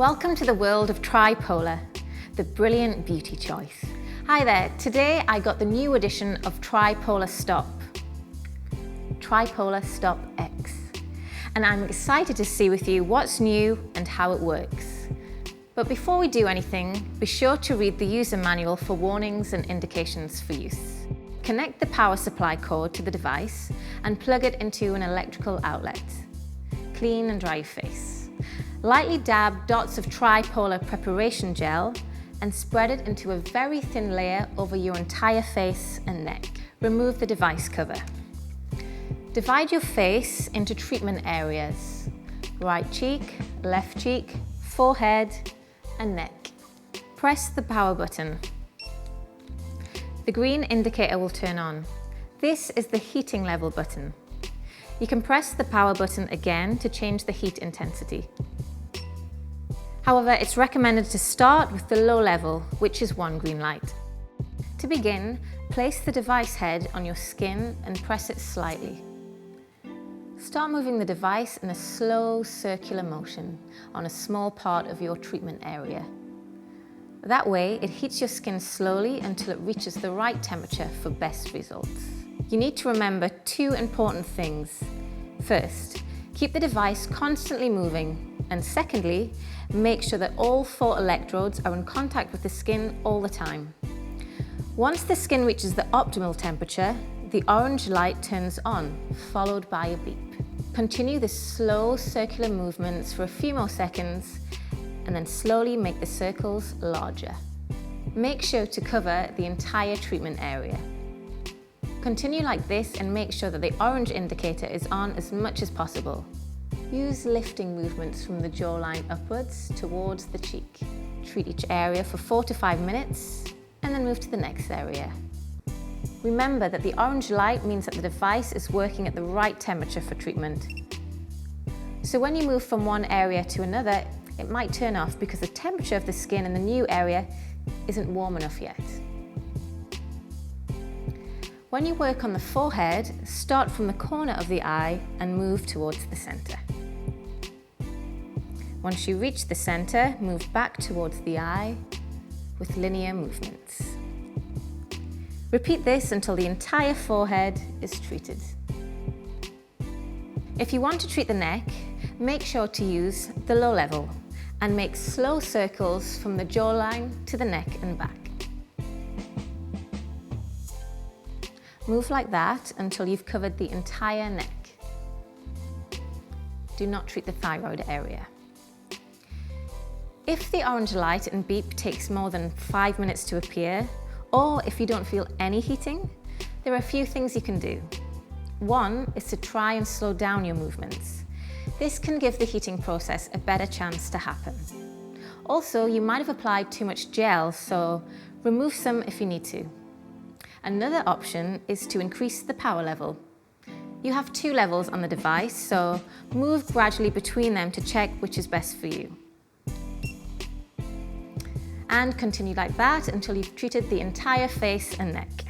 Welcome to the world of TriPollar, the brilliant beauty choice. Hi there, today I got the new edition of TriPollar STOP X. And I'm excited to see with you what's new and how it works. But before we do anything, be sure to read the user manual for warnings and indications for use. Connect the power supply cord to the device and plug it into an electrical outlet. Clean and dry your face. Lightly dab dots of TriPollar preparation gel and spread it into a very thin layer over your entire face and neck. Remove the device cover. Divide your face into treatment areas: right cheek, left cheek, forehead and neck. Press the power button. The green indicator will turn on. This is the heating level button. You can press the power button again to change the heat intensity. However, it's recommended to start with the low level, which is 1 green light. To begin, place the device head on your skin and press it slightly. Start moving the device in a slow circular motion on a small part of your treatment area. That way, it heats your skin slowly until it reaches the right temperature for best results. You need to remember 2 important things. First, keep the device constantly moving, and secondly, make sure that all 4 electrodes are in contact with the skin all the time. Once the skin reaches the optimal temperature, the orange light turns on, followed by a beep. Continue the slow circular movements for a few more seconds, and then slowly make the circles larger. Make sure to cover the entire treatment area. Continue like this and make sure that the orange indicator is on as much as possible. Use lifting movements from the jawline upwards towards the cheek. Treat each area for 4 to 5 minutes and then move to the next area. Remember that the orange light means that the device is working at the right temperature for treatment. So when you move from one area to another, it might turn off because the temperature of the skin in the new area isn't warm enough yet. When you work on the forehead, start from the corner of the eye and move towards the center. Once you reach the center, move back towards the eye with linear movements. Repeat this until the entire forehead is treated. If you want to treat the neck, make sure to use the low level and make slow circles from the jawline to the neck and back. Move like that until you've covered the entire neck. Do not treat the thyroid area. If the orange light and beep takes more than 5 minutes to appear, or if you don't feel any heating, there are a few things you can do. One is to try and slow down your movements. This can give the heating process a better chance to happen. Also, you might have applied too much gel, so remove some if you need to. Another option is to increase the power level. You have 2 levels on the device, so move gradually between them to check which is best for you. And continue like that until you've treated the entire face and neck.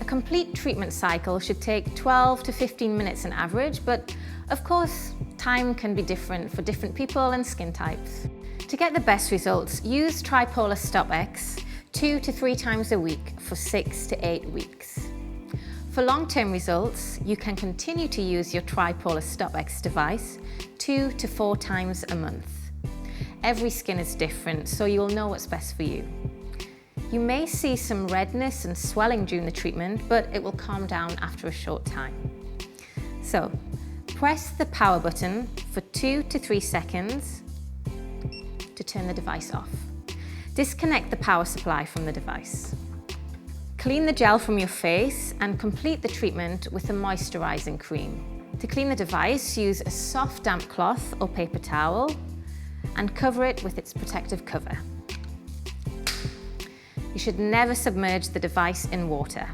A complete treatment cycle should take 12 to 15 minutes on average, but of course, time can be different for different people and skin types. To get the best results, use TriPollar STOP X 2 to 3 times a week for 6 to 8 weeks. For long-term results, you can continue to use your TriPollar STOP X device 2 to 4 times a month. Every skin is different, so you'll know what's best for you. You may see some redness and swelling during the treatment, but it will calm down after a short time. So, press the power button for 2 to 3 seconds to turn the device off. Disconnect the power supply from the device. Clean the gel from your face and complete the treatment with a moisturizing cream. To clean the device, use a soft damp cloth or paper towel and cover it with its protective cover. You should never submerge the device in water.